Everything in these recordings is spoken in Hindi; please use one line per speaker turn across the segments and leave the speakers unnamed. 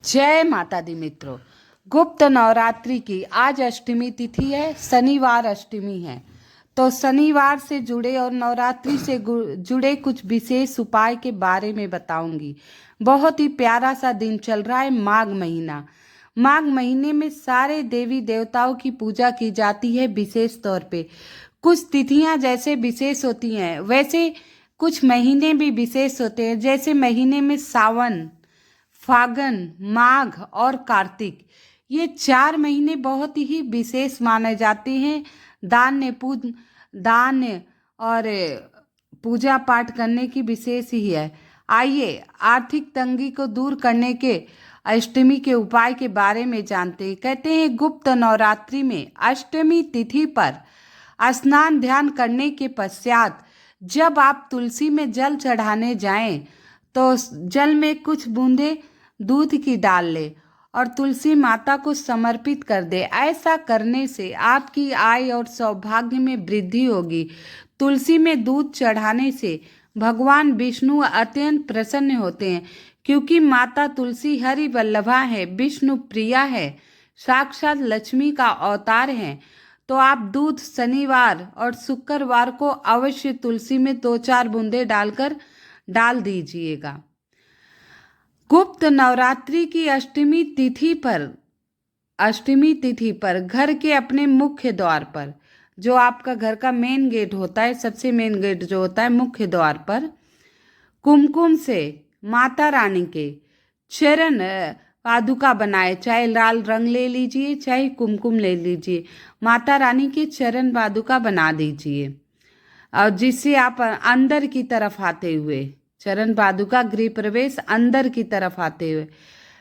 जय माता दी मित्रों। गुप्त नवरात्रि की आज अष्टमी तिथि है, शनिवार अष्टमी है। तो शनिवार से जुड़े और नवरात्रि से जुड़े कुछ विशेष उपाय के बारे में बताऊंगी। बहुत ही प्यारा सा दिन चल रहा है, माघ महीना। माघ महीने में सारे देवी देवताओं की पूजा की जाती है। विशेष तौर पे कुछ तिथियां जैसे विशेष होती हैं, वैसे कुछ महीने भी विशेष होते हैं। जैसे महीने में सावन, फागुन, माघ और कार्तिक, ये 4 महीने बहुत ही विशेष माने जाते हैं। दान और पूजा पाठ करने की विशेष ही है। आइए आर्थिक तंगी को दूर करने के अष्टमी के उपाय के बारे में जानते हैं। कहते हैं गुप्त नवरात्रि में अष्टमी तिथि पर स्नान ध्यान करने के पश्चात जब आप तुलसी में जल चढ़ाने जाएं तो जल में कुछ बूंदे दूध की डाल ले और तुलसी माता को समर्पित कर दे। ऐसा करने से आपकी आय और सौभाग्य में वृद्धि होगी। तुलसी में दूध चढ़ाने से भगवान विष्णु अत्यंत प्रसन्न होते हैं, क्योंकि माता तुलसी हरि वल्लभा है, विष्णु प्रिया है, साक्षात लक्ष्मी का अवतार है। तो आप दूध शनिवार और शुक्रवार को अवश्य तुलसी में 2-4 बूंदे डाल दीजिएगा। गुप्त नवरात्रि की अष्टमी तिथि पर घर के अपने मुख्य द्वार पर, जो आपका घर का मेन गेट होता है, सबसे मेन गेट जो होता है मुख्य द्वार पर, कुमकुम से माता रानी के चरण पादुका बनाए। चाहे लाल रंग ले लीजिए, चाहे कुमकुम ले लीजिए, माता रानी के चरण पादुका बना दीजिए। और जिससे आप अंदर की तरफ आते हुए, चरण पादुका गृह प्रवेश अंदर की तरफ आते हुए,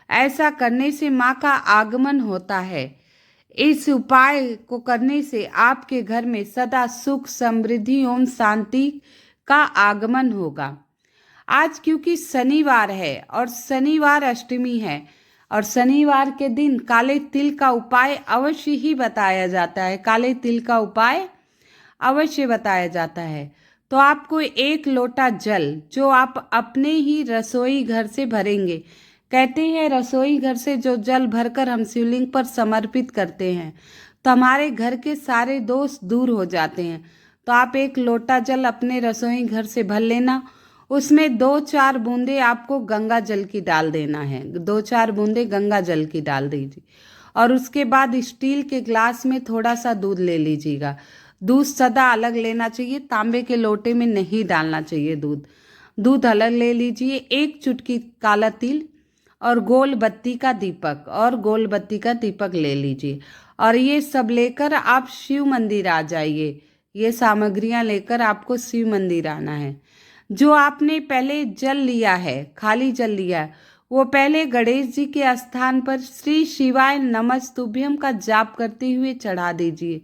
ऐसा करने से माँ का आगमन होता है। इस उपाय को करने से आपके घर में सदा सुख, समृद्धि एवं शांति का आगमन होगा। आज क्योंकि शनिवार है और शनिवार अष्टमी है, और शनिवार के दिन काले तिल का उपाय अवश्य ही बताया जाता है। काले तिल का उपाय अवश्य बताया जाता है। तो आपको 1 लोटा जल, जो आप अपने ही रसोई घर से भरेंगे, कहते हैं रसोई घर से जो जल भरकर हम शिवलिंग पर समर्पित करते हैं तो हमारे घर के सारे दोष दूर हो जाते हैं। तो आप 1 लोटा जल अपने रसोई घर से भर लेना। उसमें 2-4 बूंदे आपको गंगा जल की डाल देना है। 2-4 बूंदे गंगा जल की डाल दीजिए और उसके बाद स्टील के ग्लास में थोड़ा सा दूध ले लीजिएगा। दूध सदा अलग लेना चाहिए, तांबे के लोटे में नहीं डालना चाहिए। दूध अलग ले लीजिए। 1 चुटकी काला तिल और गोल बत्ती का दीपक ले लीजिए। और ये सब लेकर आप शिव मंदिर आ जाइए। ये सामग्रियां लेकर आपको शिव मंदिर आना है। जो आपने पहले जल लिया है, खाली जल लिया है, वो पहले गणेश जी के स्थान पर श्री शिवाय नमस्तुभ्यम का जाप करते हुए चढ़ा दीजिए।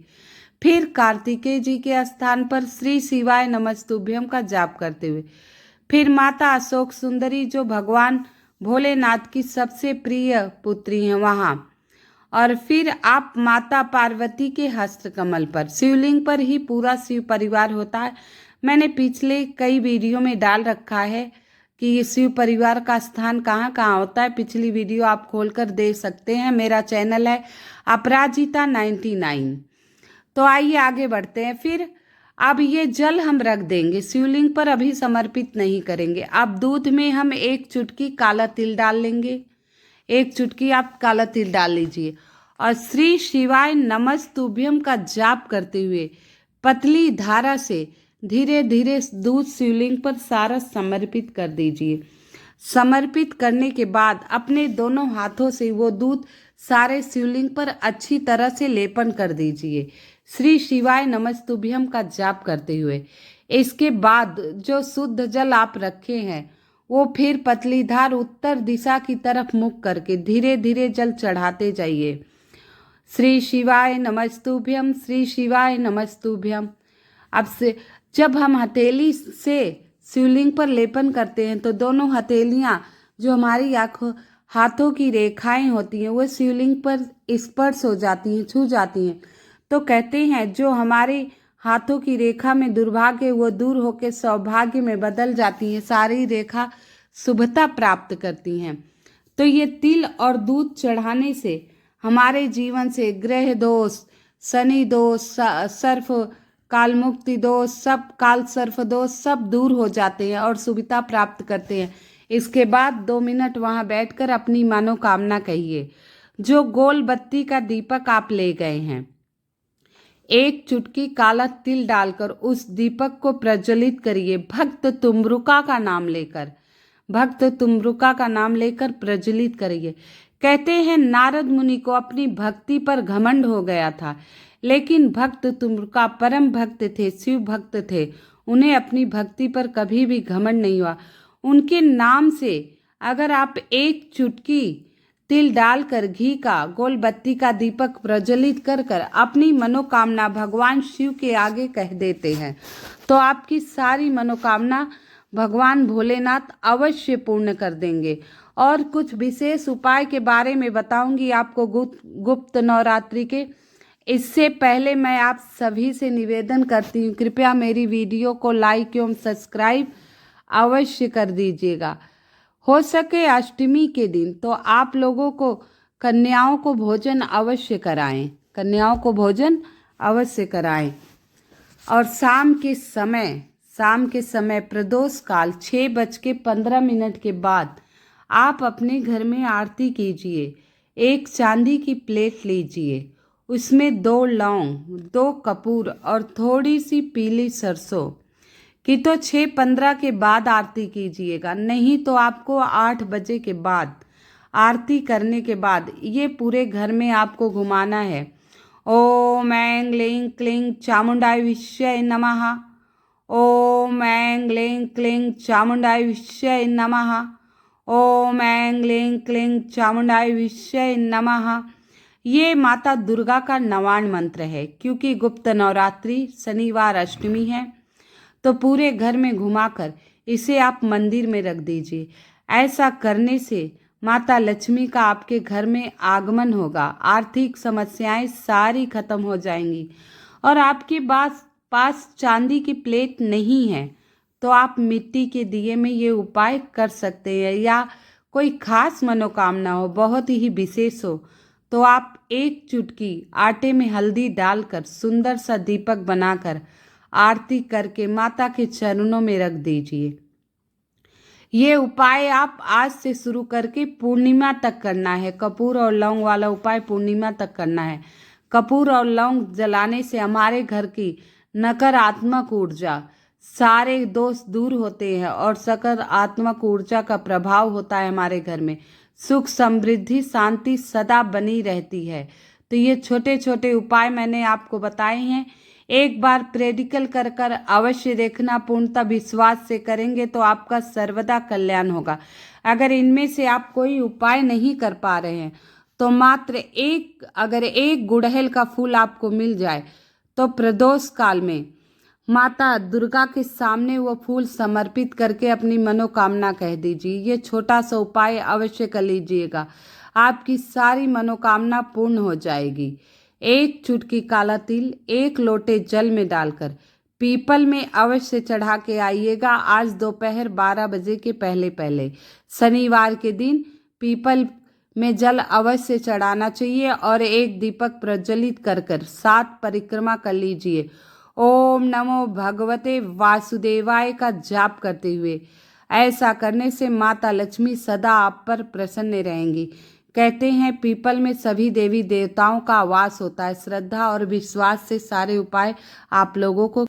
फिर कार्तिकेय जी के स्थान पर श्री शिवाय नमस्तुभ्यम का जाप करते हुए, फिर माता अशोक सुंदरी, जो भगवान भोलेनाथ की सबसे प्रिय पुत्री हैं, वहाँ, और फिर आप माता पार्वती के हस्त कमल पर, शिवलिंग पर ही पूरा शिव परिवार होता है। मैंने पिछले कई वीडियो में डाल रखा है कि ये शिव परिवार का स्थान कहाँ कहाँ होता है। पिछली वीडियो आप खोलकर देख सकते हैं। मेरा चैनल है अपराजिता 99। तो आइए आगे बढ़ते हैं। फिर अब ये जल हम रख देंगे शिवलिंग पर, अभी समर्पित नहीं करेंगे। अब दूध में हम 1 चुटकी काला तिल डाल लेंगे। 1 चुटकी आप काला तिल डाल लीजिए और श्री शिवाय नमस्तुभ्यम का जाप करते हुए पतली धारा से धीरे धीरे दूध शिवलिंग पर सारा समर्पित कर दीजिए। समर्पित करने के बाद अपने दोनों हाथों से वो दूध सारे शिवलिंग पर अच्छी तरह से लेपन कर दीजिए, श्री शिवाय नमस्तुभ्यम का जाप करते हुए। इसके बाद जो शुद्ध जल आप रखे हैं, वो फिर पतली धार उत्तर दिशा की तरफ मुख करके धीरे धीरे जल चढ़ाते जाइए। श्री शिवाय नमस्तुभ्यम, श्री शिवाय नमस्तुभ्यम। अब से जब हम हथेली से शिवलिंग पर लेपन करते हैं तो दोनों हथेलियां, जो हमारी हाथों की रेखाएं होती हैं, वो शिवलिंग पर स्पर्श हो जाती हैं, छू जाती हैं। तो कहते हैं जो हमारे हाथों की रेखा में दुर्भाग्य, वो दूर होकर सौभाग्य में बदल जाती हैं। सारी रेखा शुभता प्राप्त करती हैं। तो ये तिल और दूध चढ़ाने से हमारे जीवन से ग्रह दोष, शनि दोष, सर्फ काल मुक्ति दोष, सब काल सर्फ दोष सब दूर हो जाते हैं और सुविधा प्राप्त करते हैं। इसके बाद 2 मिनट वहाँ बैठकर अपनी मनोकामना कहिए। जो गोल बत्ती का दीपक आप ले गए हैं, एक चुटकी काला तिल डालकर उस दीपक को प्रज्वलित करिए। भक्त तुमरुका का नाम लेकर, भक्त तुमरुका का नाम लेकर प्रज्वलित करिए। कहते हैं नारद मुनि को अपनी भक्ति पर घमंड हो गया था, लेकिन भक्त तुमरुका परम भक्त थे, शिव भक्त थे। उन्हें अपनी भक्ति पर कभी भी घमंड नहीं हुआ। उनके नाम से अगर आप एक चुटकी तिल डालकर घी का गोल बत्ती का दीपक प्रज्वलित कर कर अपनी मनोकामना भगवान शिव के आगे कह देते हैं, तो आपकी सारी मनोकामना भगवान भोलेनाथ अवश्य पूर्ण कर देंगे। और कुछ विशेष उपाय के बारे में बताऊंगी आपको गुप्त नवरात्रि के। इससे पहले मैं आप सभी से निवेदन करती हूँ, कृपया मेरी वीडियो को लाइक एवं सब्सक्राइब अवश्य कर दीजिएगा। हो सके अष्टमी के दिन तो आप लोगों को कन्याओं को भोजन अवश्य कराएं, कन्याओं को भोजन अवश्य कराएं। और शाम के समय प्रदोष काल 6:15 के बाद आप अपने घर में आरती कीजिए। एक चांदी की प्लेट लीजिए, उसमें 2 लौंग, 2 कपूर और थोड़ी सी पीली सरसों की तो 6:15 के बाद आरती कीजिएगा, नहीं तो आपको 8 बजे के बाद आरती करने के बाद ये पूरे घर में आपको घुमाना है। ओम ऐं क्लीं क्लीं चामुंडाय विष्यै नमः। ओम ऐं क्लीं क्लीं चामुंडाय विष्यै नमः। ओम ऐं क्लीं क्लीं चामुंडाय विष्यै नमः। ये माता दुर्गा का नवान मंत्र है। क्योंकि गुप्त नवरात्रि शनिवार अष्टमी है, तो पूरे घर में घुमाकर इसे आप मंदिर में रख दीजिए। ऐसा करने से माता लक्ष्मी का आपके घर में आगमन होगा, आर्थिक समस्याएं सारी खत्म हो जाएंगी। और आपके पास चांदी की प्लेट नहीं है तो आप मिट्टी के दिए में ये उपाय कर सकते हैं, या कोई खास मनोकामना हो, बहुत ही विशेष हो, तो आप एक चुटकी आटे में हल्दी डालकर सुंदर सा दीपक बनाकर आरती करके माता के चरणों में रख दीजिए। ये उपाय आप आज से शुरू करके पूर्णिमा तक करना है। कपूर और लौंग वाला उपाय पूर्णिमा तक करना है। कपूर और लौंग जलाने से हमारे घर की नकारात्मक ऊर्जा, सारे दोष दूर होते हैं और सकारात्मक ऊर्जा का प्रभाव होता है हमारे घर में। सुख, समृद्धि, शांति सदा बनी रहती है। तो ये छोटे छोटे उपाय मैंने आपको बताए हैं। एक बार प्रेडिकल कर कर अवश्य देखना, पूर्णतः विश्वास से करेंगे तो आपका सर्वदा कल्याण होगा। अगर इनमें से आप कोई उपाय नहीं कर पा रहे हैं तो मात्र एक गुड़हल का फूल आपको मिल जाए तो प्रदोष काल में माता दुर्गा के सामने वो फूल समर्पित करके अपनी मनोकामना कह दीजिए। ये छोटा सा उपाय अवश्य कर लीजिएगा, आपकी सारी मनोकामना पूर्ण हो जाएगी। एक चुटकी काला तिल 1 लोटे जल में डालकर पीपल में अवश्य चढ़ा के आइएगा। आज दोपहर 12 बजे के पहले शनिवार के दिन पीपल में जल अवश्य चढ़ाना चाहिए और एक दीपक प्रज्वलित कर 7 परिक्रमा कर लीजिए। ओम नमो भगवते वासुदेवाय का जाप करते हुए। ऐसा करने से माता लक्ष्मी सदा आप पर प्रसन्न रहेंगी। कहते हैं पीपल में सभी देवी देवताओं का वास होता है। श्रद्धा और विश्वास से सारे उपाय आप लोगों को